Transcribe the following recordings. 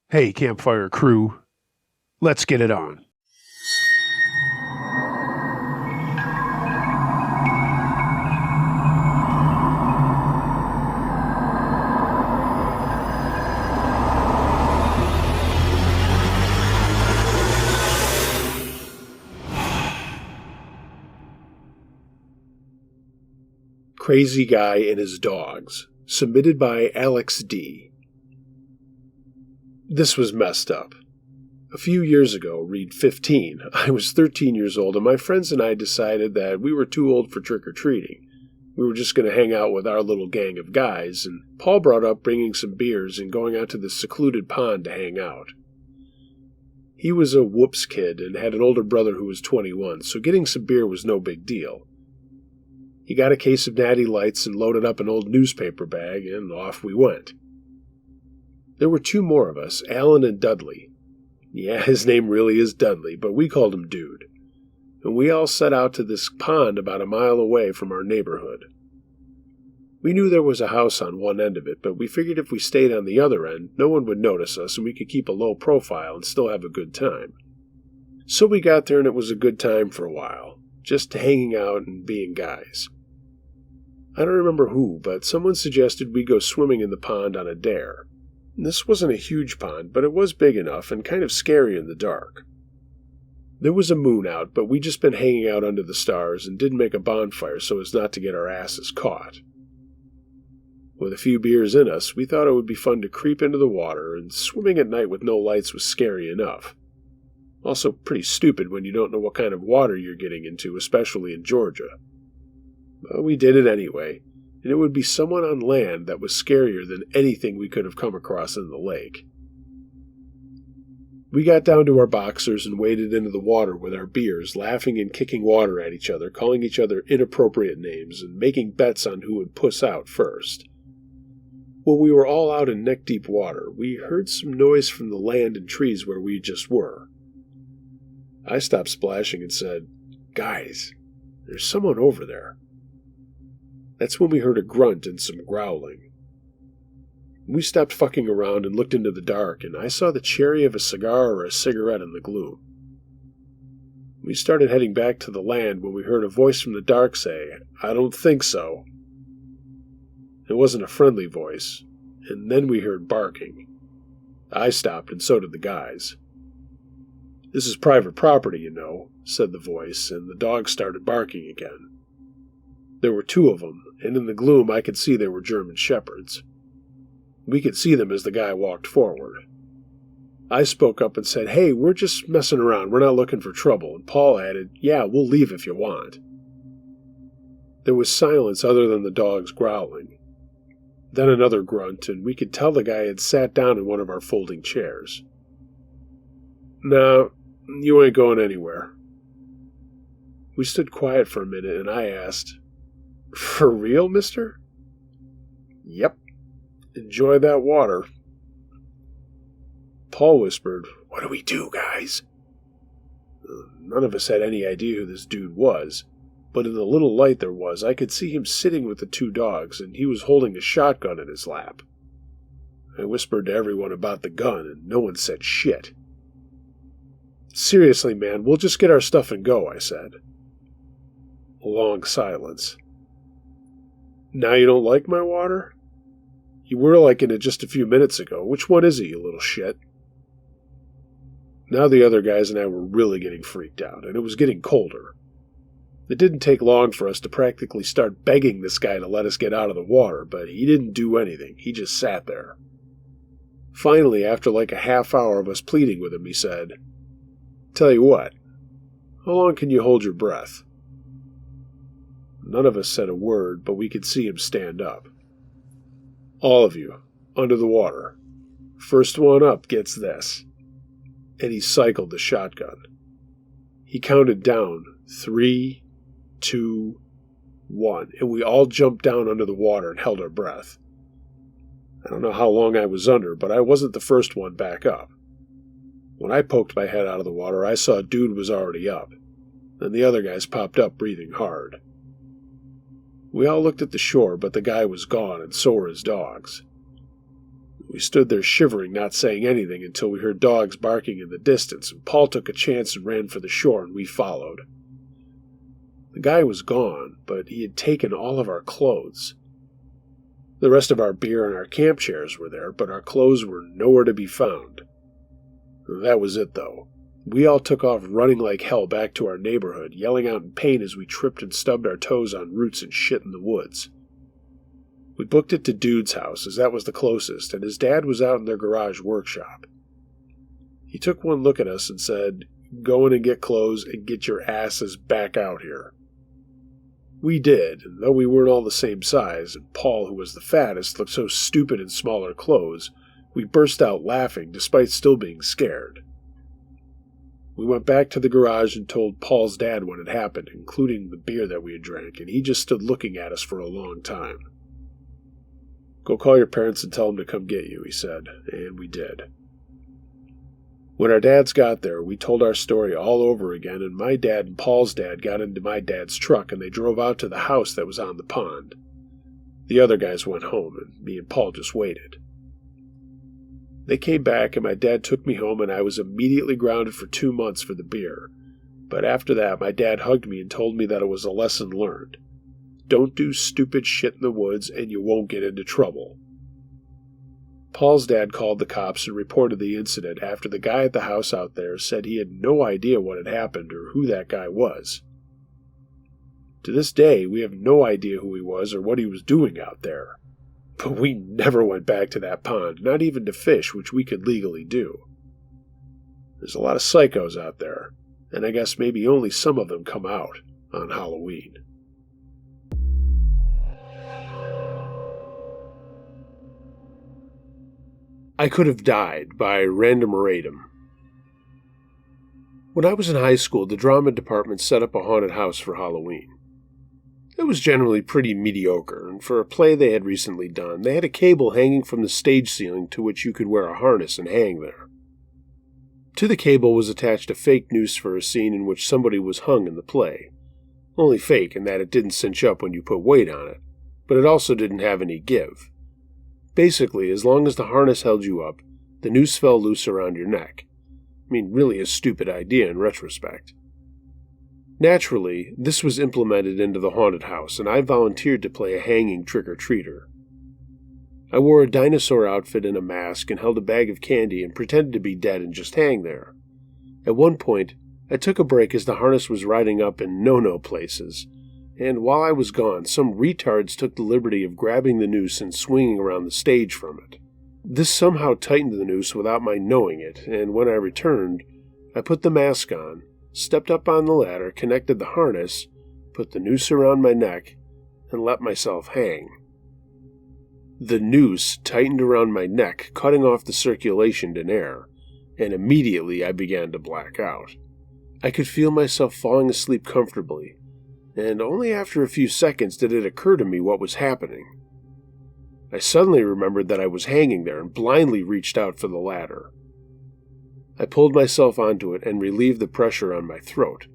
Hey, campfire crew, let's get it on. Crazy Guy and His Dogs, submitted by Alex D. This was messed up. A few years ago, read 15, I was 13 years old and my friends and I decided that we were too old for trick-or-treating. We were just going to hang out with our little gang of guys, and Paul brought up bringing some beers and going out to this secluded pond to hang out. He was a whoops kid and had an older brother who was 21, so getting some beer was no big deal. He got a case of Natty Lights and loaded up an old newspaper bag, and off we went. There were two more of us, Alan and Dudley. Yeah, his name really is Dudley, but we called him Dude. And we all set out to this pond about a mile away from our neighborhood. We knew there was a house on one end of it, but we figured if we stayed on the other end, no one would notice us and we could keep a low profile and still have a good time. So we got there and it was a good time for a while, just hanging out and being guys. I don't remember who, but someone suggested we go swimming in the pond on a dare. This wasn't a huge pond, but it was big enough and kind of scary in the dark. There was a moon out, but we'd just been hanging out under the stars and didn't make a bonfire so as not to get our asses caught. With a few beers in us, we thought it would be fun to creep into the water, and swimming at night with no lights was scary enough. Also pretty stupid when you don't know what kind of water you're getting into, especially in Georgia. But we did it anyway, and it would be someone on land that was scarier than anything we could have come across in the lake. We got down to our boxers and waded into the water with our beers, laughing and kicking water at each other, calling each other inappropriate names, and making bets on who would puss out first. When we were all out in neck-deep water, we heard some noise from the land and trees where we just were. I stopped splashing and said, "Guys, there's someone over there." That's when we heard a grunt and some growling. We stopped fucking around and looked into the dark, and I saw the cherry of a cigar or a cigarette in the gloom. We started heading back to the land when we heard a voice from the dark say, "I don't think so." It wasn't a friendly voice, and then we heard barking. I stopped, and so did the guys. "This is private property, you know," said the voice, and the dogs started barking again. There were two of them, and in the gloom I could see they were German shepherds. We could see them as the guy walked forward. I spoke up and said, "Hey, we're just messing around, we're not looking for trouble," and Paul added, "Yeah, we'll leave if you want." There was silence other than the dogs growling. Then another grunt, and we could tell the guy had sat down in one of our folding chairs. "No, you ain't going anywhere." We stood quiet for a minute, and I asked, "For real, mister?" "Yep. Enjoy that water." Paul whispered, "What do we do, guys?" None of us had any idea who this dude was, but in the little light there was, I could see him sitting with the two dogs, and he was holding a shotgun in his lap. I whispered to everyone about the gun, and no one said shit. "Seriously, man, we'll just get our stuff and go," I said. A long silence. "Now you don't like my water? You were liking it just a few minutes ago. Which one is it, you little shit?" Now the other guys and I were really getting freaked out, and it was getting colder. It didn't take long for us to practically start begging this guy to let us get out of the water, but he didn't do anything. He just sat there. Finally, after like a half hour of us pleading with him, he said, "Tell you what, how long can you hold your breath?" None of us said a word, but we could see him stand up. "All of you, under the water. First one up gets this." And he cycled the shotgun. He counted down, 3, 2, 1, and we all jumped down under the water and held our breath. I don't know how long I was under, but I wasn't the first one back up. When I poked my head out of the water, I saw a dude was already up, and the other guys popped up breathing hard. We all looked at the shore, but the guy was gone, and so were his dogs. We stood there shivering, not saying anything, until we heard dogs barking in the distance, and Paul took a chance and ran for the shore, and we followed. The guy was gone, but he had taken all of our clothes. The rest of our beer and our camp chairs were there, but our clothes were nowhere to be found. That was it, though. We all took off running like hell back to our neighborhood, yelling out in pain as we tripped and stubbed our toes on roots and shit in the woods. We booked it to Dude's house, as that was the closest, and his dad was out in their garage workshop. He took one look at us and said, "Go in and get clothes and get your asses back out here." We did, and though we weren't all the same size, and Paul, who was the fattest, looked so stupid in smaller clothes, we burst out laughing despite still being scared. We went back to the garage and told Paul's dad what had happened, including the beer that we had drank, and he just stood looking at us for a long time. "Go call your parents and tell them to come get you," he said, and we did. When our dads got there, we told our story all over again, and my dad and Paul's dad got into my dad's truck, and they drove out to the house that was on the pond. The other guys went home, and me and Paul just waited. They came back, and my dad took me home, and I was immediately grounded for 2 months for the beer. But after that, my dad hugged me and told me that it was a lesson learned. Don't do stupid shit in the woods, and you won't get into trouble. Paul's dad called the cops and reported the incident after the guy at the house out there said he had no idea what had happened or who that guy was. To this day, we have no idea who he was or what he was doing out there. But we never went back to that pond, not even to fish, which we could legally do. There's a lot of psychos out there, and I guess maybe only some of them come out on Halloween. I Could Have Died by Random Radom. When I was in high school, the drama department set up a haunted house for Halloween. It was generally pretty mediocre, and for a play they had recently done, they had a cable hanging from the stage ceiling to which you could wear a harness and hang there. To the cable was attached a fake noose for a scene in which somebody was hung in the play. Only fake in that it didn't cinch up when you put weight on it, but it also didn't have any give. Basically, as long as the harness held you up, the noose fell loose around your neck. I mean, really a stupid idea in retrospect. Naturally, this was implemented into the haunted house, and I volunteered to play a hanging trick-or-treater. I wore a dinosaur outfit and a mask and held a bag of candy and pretended to be dead and just hang there. At one point, I took a break as the harness was riding up in no-no places, and while I was gone, some retards took the liberty of grabbing the noose and swinging around the stage from it. This somehow tightened the noose without my knowing it, and when I returned, I put the mask on, stepped up on the ladder, connected the harness, put the noose around my neck, and let myself hang. The noose tightened around my neck, cutting off the circulation in air, and immediately I began to black out. I could feel myself falling asleep comfortably, and only after a few seconds did it occur to me what was happening. I suddenly remembered that I was hanging there and blindly reached out for the ladder. I pulled myself onto it and relieved the pressure on my throat.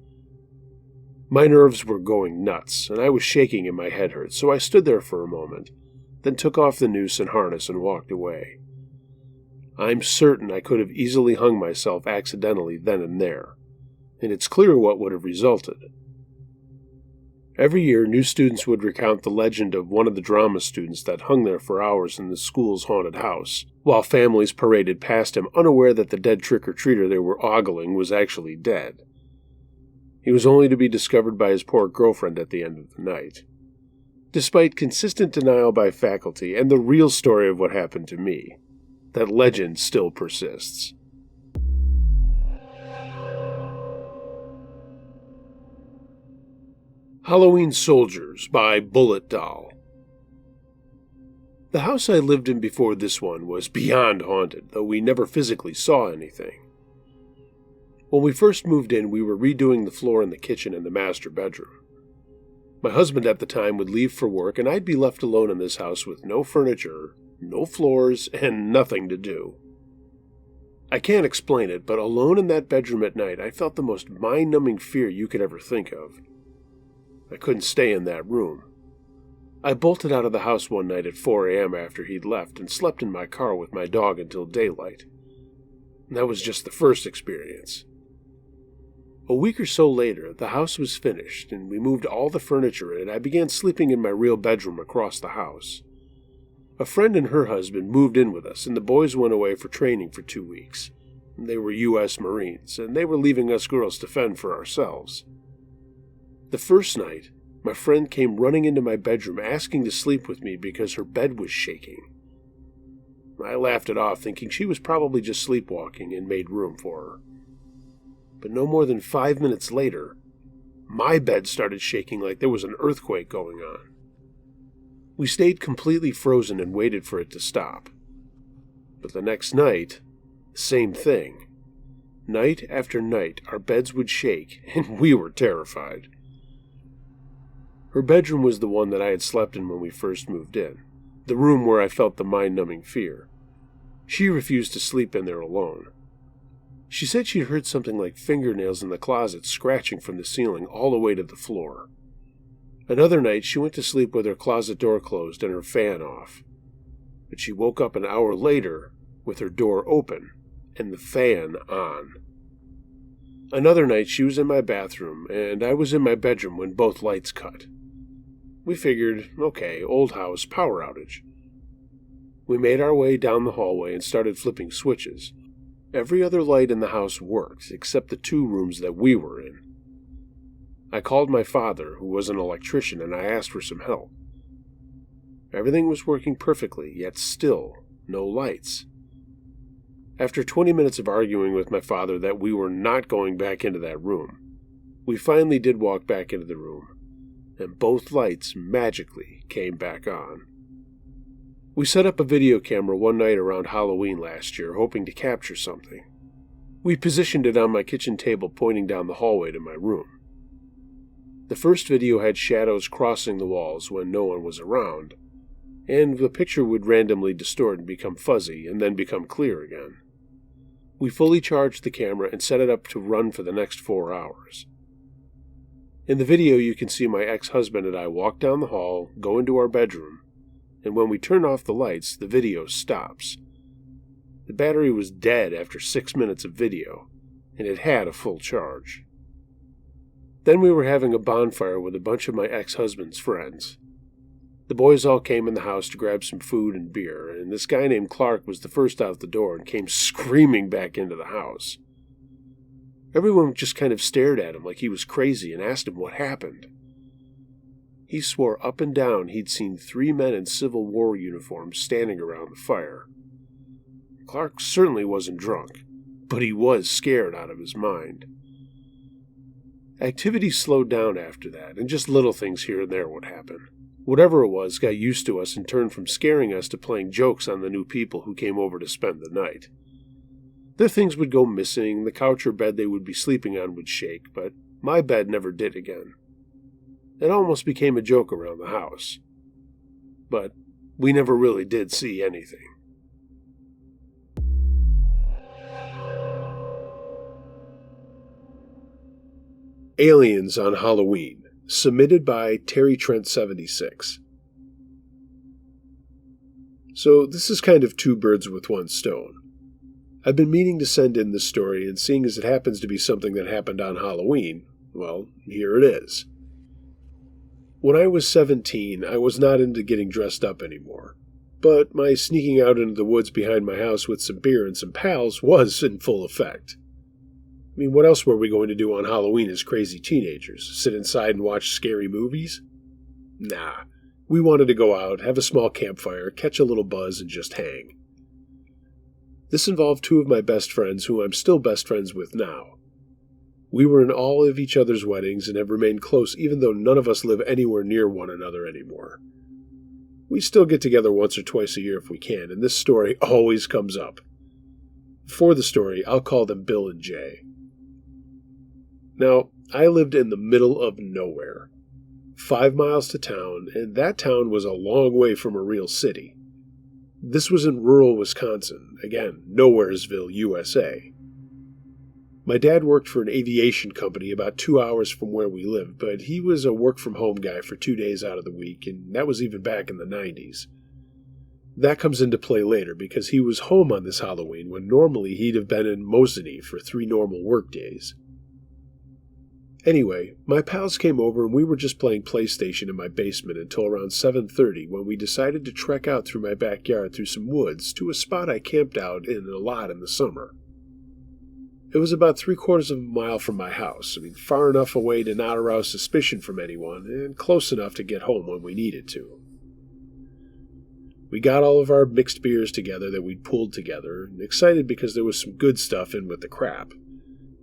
My nerves were going nuts, and I was shaking and my head hurt, so I stood there for a moment, then took off the noose and harness and walked away. I'm certain I could have easily hung myself accidentally then and there, and it's clear what would have resulted. Every year, new students would recount the legend of one of the drama students that hung there for hours in the school's haunted house, while families paraded past him unaware that the dead trick-or-treater they were ogling was actually dead. He was only to be discovered by his poor girlfriend at the end of the night. Despite consistent denial by faculty and the real story of what happened to me, that legend still persists. Halloween Soldiers by Bullet Doll. The house I lived in before this one was beyond haunted, though we never physically saw anything. When we first moved in, we were redoing the floor in the kitchen and the master bedroom. My husband at the time would leave for work, and I'd be left alone in this house with no furniture, no floors, and nothing to do. I can't explain it, but alone in that bedroom at night, I felt the most mind-numbing fear you could ever think of. I couldn't stay in that room. I bolted out of the house one night at 4 a.m. after he'd left and slept in my car with my dog until daylight. And that was just the first experience. A week or so later, the house was finished and we moved all the furniture in and I began sleeping in my real bedroom across the house. A friend and her husband moved in with us and the boys went away for training for 2 weeks. They were U.S. Marines and they were leaving us girls to fend for ourselves. The first night, my friend came running into my bedroom asking to sleep with me because her bed was shaking. I laughed it off, thinking she was probably just sleepwalking and made room for her. But no more than 5 minutes later, my bed started shaking like there was an earthquake going on. We stayed completely frozen and waited for it to stop. But the next night, same thing. Night after night, our beds would shake, and we were terrified. Her bedroom was the one that I had slept in when we first moved in, the room where I felt the mind-numbing fear. She refused to sleep in there alone. She said she'd heard something like fingernails in the closet scratching from the ceiling all the way to the floor. Another night, she went to sleep with her closet door closed and her fan off. But she woke up an hour later with her door open and the fan on. Another night, she was in my bathroom and I was in my bedroom when both lights cut. We figured, okay, old house, power outage. We made our way down the hallway and started flipping switches. Every other light in the house worked, except the 2 rooms that we were in. I called my father, who was an electrician, and I asked for some help. Everything was working perfectly, yet still no lights. After 20 minutes of arguing with my father that we were not going back into that room, we finally did walk back into the room, and both lights magically came back on. We set up a video camera one night around Halloween last year, hoping to capture something. We positioned it on my kitchen table pointing down the hallway to my room. The first video had shadows crossing the walls when no one was around, and the picture would randomly distort and become fuzzy and then become clear again. We fully charged the camera and set it up to run for the next 4 hours. In the video, you can see my ex-husband and I walk down the hall, go into our bedroom, and when we turn off the lights, the video stops. The battery was dead after 6 minutes of video, and it had a full charge. Then we were having a bonfire with a bunch of my ex-husband's friends. The boys all came in the house to grab some food and beer, and this guy named Clark was the first out the door and came screaming back into the house. Everyone just kind of stared at him like he was crazy and asked him what happened. He swore up and down he'd seen 3 men in Civil War uniforms standing around the fire. Clark certainly wasn't drunk, but he was scared out of his mind. Activity slowed down after that, and just little things here and there would happen. Whatever it was got used to us and turned from scaring us to playing jokes on the new people who came over to spend the night. Their things would go missing, the couch or bed they would be sleeping on would shake, but my bed never did again. It almost became a joke around the house. But we never really did see anything. Aliens on Halloween, submitted by Terry Trent 76. So this is kind of 2 birds with 1 stone. I've been meaning to send in this story, and seeing as it happens to be something that happened on Halloween, well, here it is. When I was 17, I was not into getting dressed up anymore, but my sneaking out into the woods behind my house with some beer and some pals was in full effect. I mean, what else were we going to do on Halloween as crazy teenagers? Sit inside and watch scary movies? Nah, we wanted to go out, have a small campfire, catch a little buzz, and just hang. This involved 2 of my best friends who I'm still best friends with now. We were in all of each other's weddings and have remained close even though none of us live anywhere near one another anymore. We still get together once or twice a year if we can, and this story always comes up. For the story, I'll call them Bill and Jay. Now, I lived in the middle of nowhere, 5 miles to town, and that town was a long way from a real city. This was in rural Wisconsin, again, Nowheresville, USA. My dad worked for an aviation company about 2 hours from where we lived, but he was a work-from-home guy for 2 days out of the week, and that was even back in the 90s. That comes into play later because he was home on this Halloween when normally he'd have been in Mosinee for 3 normal work days. Anyway, my pals came over and we were just playing PlayStation in my basement until around 7:30 when we decided to trek out through my backyard through some woods to a spot I camped out in a lot in the summer. It was about 3/4 of a mile from my house, far enough away to not arouse suspicion from anyone, and close enough to get home when we needed to. We got all of our mixed beers together that we'd pulled together, and excited because there was some good stuff in with the crap.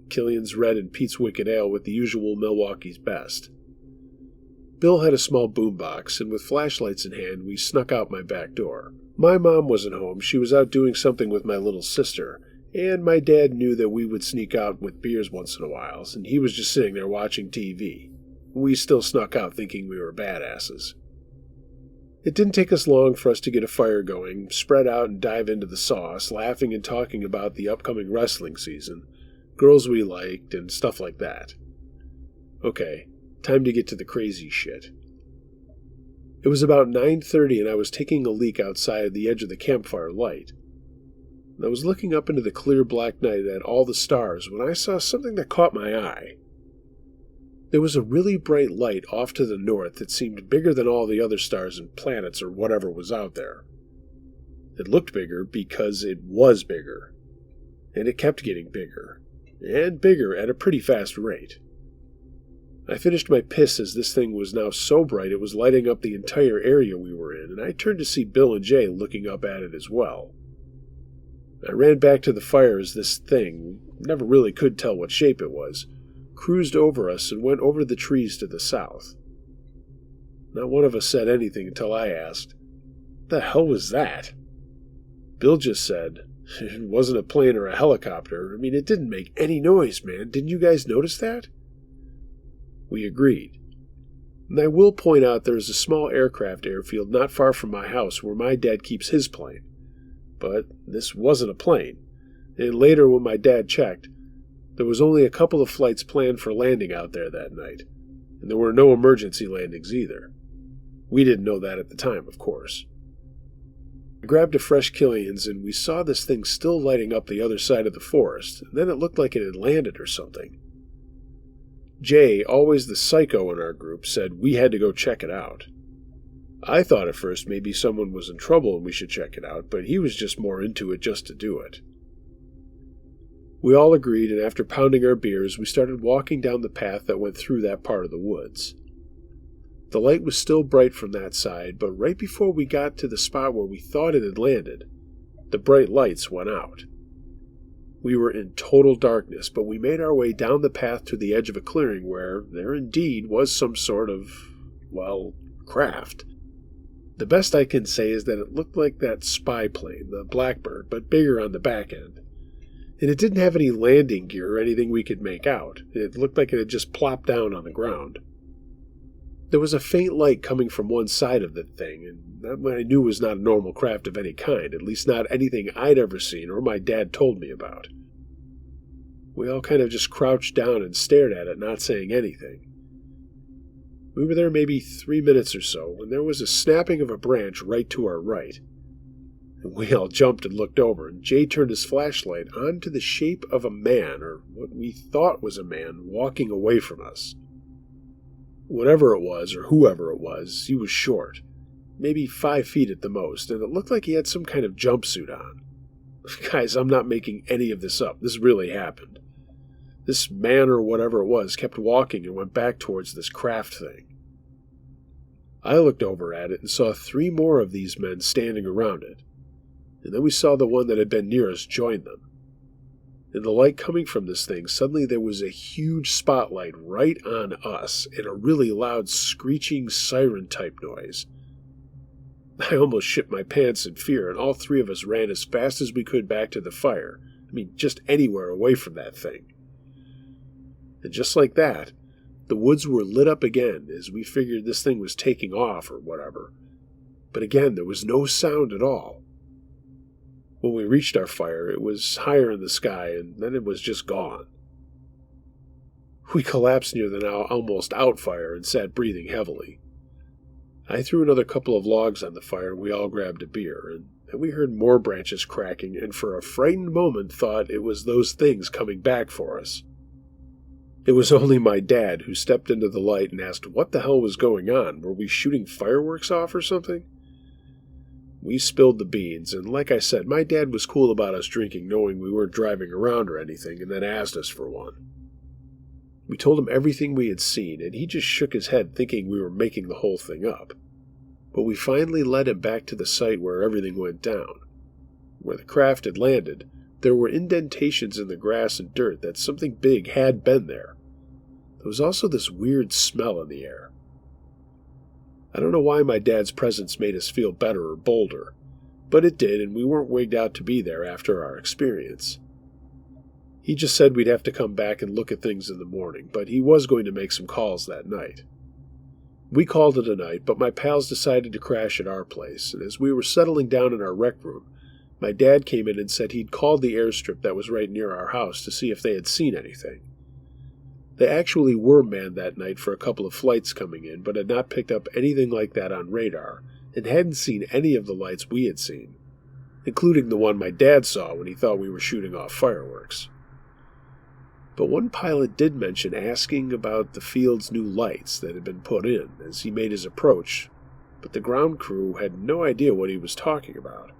Killian's Red and Pete's Wicked Ale with the usual Milwaukee's Best. Bill had a small boombox, and with flashlights in hand, we snuck out my back door. My mom wasn't home, she was out doing something with my little sister, and my dad knew that we would sneak out with beers once in a while, and he was just sitting there watching TV. We still snuck out thinking we were badasses. It didn't take us long for us to get a fire going, spread out and dive into the sauce, laughing and talking about the upcoming wrestling season, girls we liked, and stuff like that. Okay, time to get to the crazy shit. It was about 9:30 and I was taking a leak outside the edge of the campfire light. I was looking up into the clear black night at all the stars when I saw something that caught my eye. There was a really bright light off to the north that seemed bigger than all the other stars and planets or whatever was out there. It looked bigger because it was bigger. And it kept getting bigger. And bigger at a pretty fast rate. I finished my piss as this thing was now so bright it was lighting up the entire area we were in, and I turned to see Bill and Jay looking up at it as well. I ran back to the fire as this thing, never really could tell what shape it was, cruised over us and went over the trees to the south. Not one of us said anything until I asked, "What the hell was that?" Bill just said, "It wasn't a plane or a helicopter. It didn't make any noise, man. Didn't you guys notice that?" We agreed. And I will point out there is a small aircraft airfield not far from my house where my dad keeps his plane. But this wasn't a plane, and later when my dad checked, there was only a couple of flights planned for landing out there that night, and there were no emergency landings either. We didn't know that at the time, of course. I grabbed a fresh Killian's, and we saw this thing still lighting up the other side of the forest, and then it looked like it had landed or something. Jay, always the psycho in our group, said we had to go check it out. I thought at first maybe someone was in trouble and we should check it out, but he was just more into it just to do it. We all agreed, and after pounding our beers, we started walking down the path that went through that part of the woods. The light was still bright from that side, but right before we got to the spot where we thought it had landed, the bright lights went out. We were in total darkness, but we made our way down the path to the edge of a clearing where there indeed was some sort of, craft. The best I can say is that it looked like that spy plane, the Blackbird, but bigger on the back end. And it didn't have any landing gear or anything we could make out. It looked like it had just plopped down on the ground. There was a faint light coming from one side of the thing, and that I knew was not a normal craft of any kind, at least not anything I'd ever seen or my dad told me about. We all kind of just crouched down and stared at it, not saying anything. We were there maybe 3 minutes or so, when there was a snapping of a branch right to our right. And we all jumped and looked over, and Jay turned his flashlight onto the shape of a man, or what we thought was a man, walking away from us. Whatever it was, or whoever it was, he was short, maybe 5 feet at the most, and it looked like he had some kind of jumpsuit on. Guys, I'm not making any of this up. This really happened. This man, or whatever it was, kept walking and went back towards this craft thing. I looked over at it and saw 3 more of these men standing around it, and then we saw the one that had been near us join them. In the light coming from this thing, suddenly there was a huge spotlight right on us and a really loud screeching siren-type noise. I almost shit my pants in fear, and all 3 of us ran as fast as we could back to the fire. Just anywhere away from that thing. And just like that, the woods were lit up again as we figured this thing was taking off or whatever. But again, there was no sound at all. When we reached our fire, it was higher in the sky, and then it was just gone. We collapsed near the now almost out fire and sat breathing heavily. I threw another couple of logs on the fire and we all grabbed a beer, and then we heard more branches cracking and for a frightened moment thought it was those things coming back for us. It was only my dad who stepped into the light and asked what the hell was going on. Were we shooting fireworks off or something? We spilled the beans, and like I said, my dad was cool about us drinking knowing we weren't driving around or anything, and then asked us for one. We told him everything we had seen, and he just shook his head thinking we were making the whole thing up. But we finally led him back to the site where everything went down. Where the craft had landed, there were indentations in the grass and dirt that something big had been there. There was also this weird smell in the air. I don't know why my dad's presence made us feel better or bolder, but it did, and we weren't wigged out to be there after our experience. He just said we'd have to come back and look at things in the morning, but he was going to make some calls that night. We called it a night, but my pals decided to crash at our place, and as we were settling down in our rec room, my dad came in and said he'd called the airstrip that was right near our house to see if they had seen anything. They actually were manned that night for a couple of flights coming in, but had not picked up anything like that on radar, and hadn't seen any of the lights we had seen, including the one my dad saw when he thought we were shooting off fireworks. But one pilot did mention asking about the field's new lights that had been put in as he made his approach, but the ground crew had no idea what he was talking about.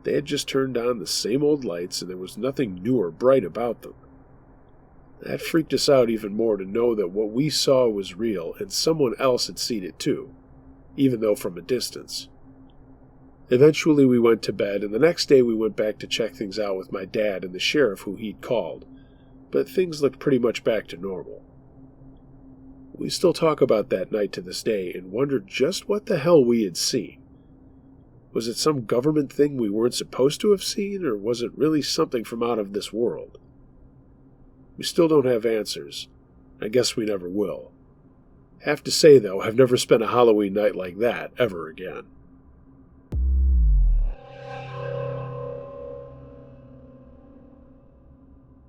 They had just turned on the same old lights, and there was nothing new or bright about them. That freaked us out even more to know that what we saw was real and someone else had seen it too, even though from a distance. Eventually we went to bed, and the next day we went back to check things out with my dad and the sheriff who he'd called, but things looked pretty much back to normal. We still talk about that night to this day and wonder just what the hell we had seen. Was it some government thing we weren't supposed to have seen, or was it really something from out of this world? We still don't have answers. I guess we never will. Have to say, though, I've never spent a Halloween night like that ever again.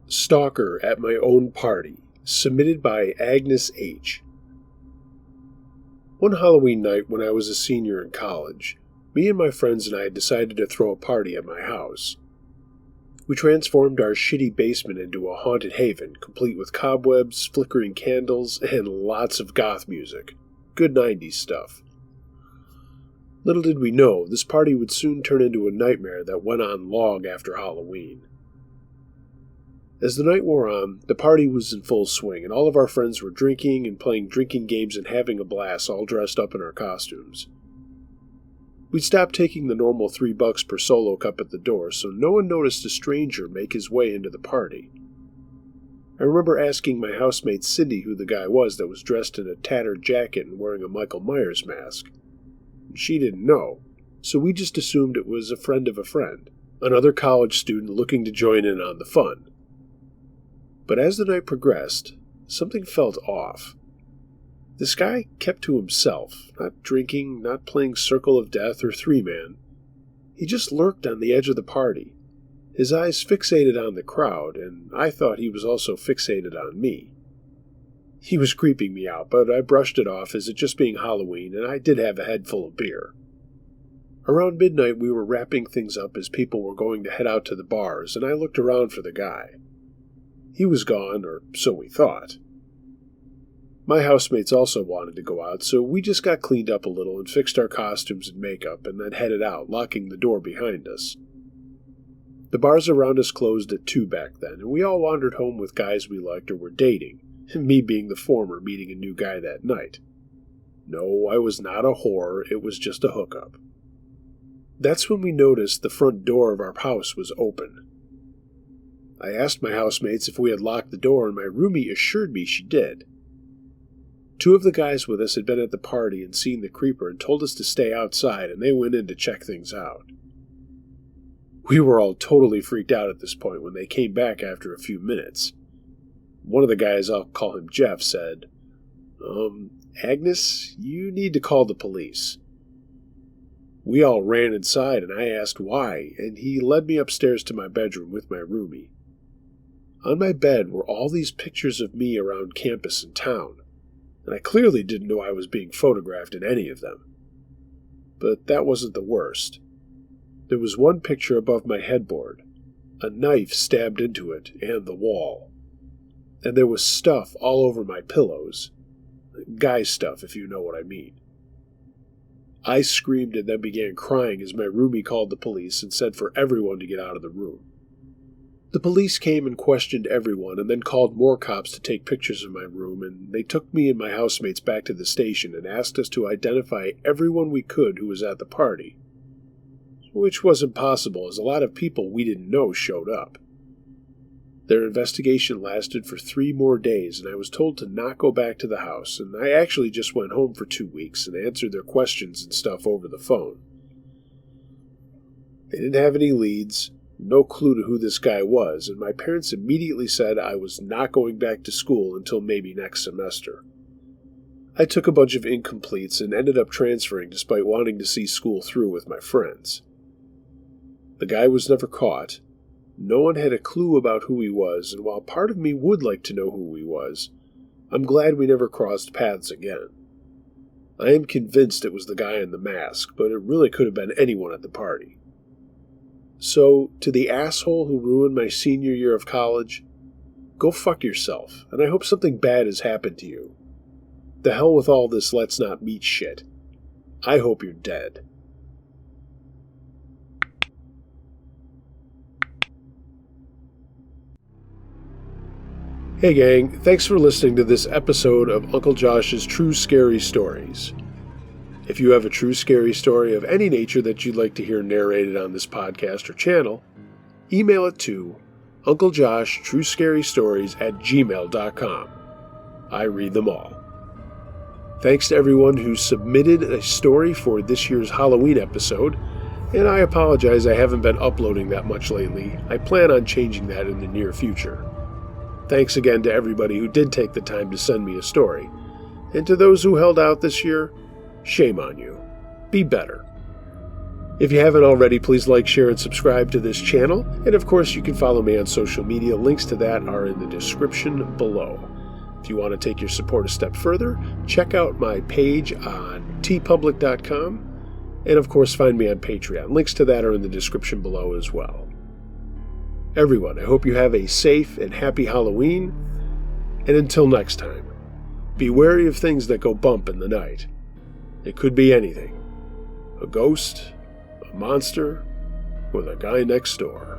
Stalker at My Own Party, submitted by Agnes H. One Halloween night when I was a senior in college, me and my friends and I decided to throw a party at my house. We transformed our shitty basement into a haunted haven, complete with cobwebs, flickering candles, and lots of goth music. Good 90s stuff. Little did we know, this party would soon turn into a nightmare that went on long after Halloween. As the night wore on, the party was in full swing, and all of our friends were drinking and playing drinking games and having a blast, all dressed up in our costumes. We'd stopped taking the normal $3 per solo cup at the door, so no one noticed a stranger make his way into the party. I remember asking my housemate Cindy who the guy was that was dressed in a tattered jacket and wearing a Michael Myers mask. She didn't know, so we just assumed it was a friend of a friend, another college student looking to join in on the fun. But as the night progressed, something felt off. This guy kept to himself, not drinking, not playing Circle of Death or Three-Man. He just lurked on the edge of the party, his eyes fixated on the crowd, and I thought he was also fixated on me. He was creeping me out, but I brushed it off as it just being Halloween, and I did have a head full of beer. Around midnight we were wrapping things up as people were going to head out to the bars, and I looked around for the guy. He was gone, or so we thought. My housemates also wanted to go out, so we just got cleaned up a little and fixed our costumes and makeup, and then headed out, locking the door behind us. The bars around us closed at 2 back then, and we all wandered home with guys we liked or were dating, me being the former, meeting a new guy that night. No, I was not a whore, it was just a hookup. That's when we noticed the front door of our house was open. I asked my housemates if we had locked the door, and my roomie assured me she did. 2 of the guys with us had been at the party and seen the creeper and told us to stay outside, and they went in to check things out. We were all totally freaked out at this point when they came back after a few minutes. One of the guys, I'll call him Jeff, said, Agnes, you need to call the police. We all ran inside, and I asked why, and he led me upstairs to my bedroom with my roomie. On my bed were all these pictures of me around campus and town, and I clearly didn't know I was being photographed in any of them. But that wasn't the worst. There was one picture above my headboard, a knife stabbed into it and the wall. And there was stuff all over my pillows. Guy stuff, if you know what I mean. I screamed and then began crying as my roomie called the police and said for everyone to get out of the room. The police came and questioned everyone and then called more cops to take pictures of my room, and they took me and my housemates back to the station and asked us to identify everyone we could who was at the party. Which wasn't possible, as a lot of people we didn't know showed up. Their investigation lasted for 3 more days, and I was told to not go back to the house, and I actually just went home for 2 weeks and answered their questions and stuff over the phone. They didn't have any leads, no clue to who this guy was, and my parents immediately said I was not going back to school until maybe next semester. I took a bunch of incompletes and ended up transferring despite wanting to see school through with my friends. The guy was never caught. No one had a clue about who he was, and while part of me would like to know who he was, I'm glad we never crossed paths again. I am convinced it was the guy in the mask, but it really could have been anyone at the party. So, to the asshole who ruined my senior year of college, go fuck yourself, and I hope something bad has happened to you. The hell with all this let's not meet shit. I hope you're dead. Hey gang, thanks for listening to this episode of Uncle Josh's True Scary Stories. If you have a true scary story of any nature that you'd like to hear narrated on this podcast or channel, email it to unclejoshtruescarystories@gmail.com. I read them all. Thanks to everyone who submitted a story for this year's Halloween episode, and I apologize I haven't been uploading that much lately. I plan on changing that in the near future. Thanks again to everybody who did take the time to send me a story. And to those who held out this year, shame on you. Be better. If you haven't already, please like, share, and subscribe to this channel. And of course, you can follow me on social media. Links to that are in the description below. If you want to take your support a step further, check out my page on tpublic.com. And of course, find me on Patreon. Links to that are in the description below as well. Everyone, I hope you have a safe and happy Halloween, and until next time, be wary of things that go bump in the night. It could be anything. A ghost, a monster, or the guy next door.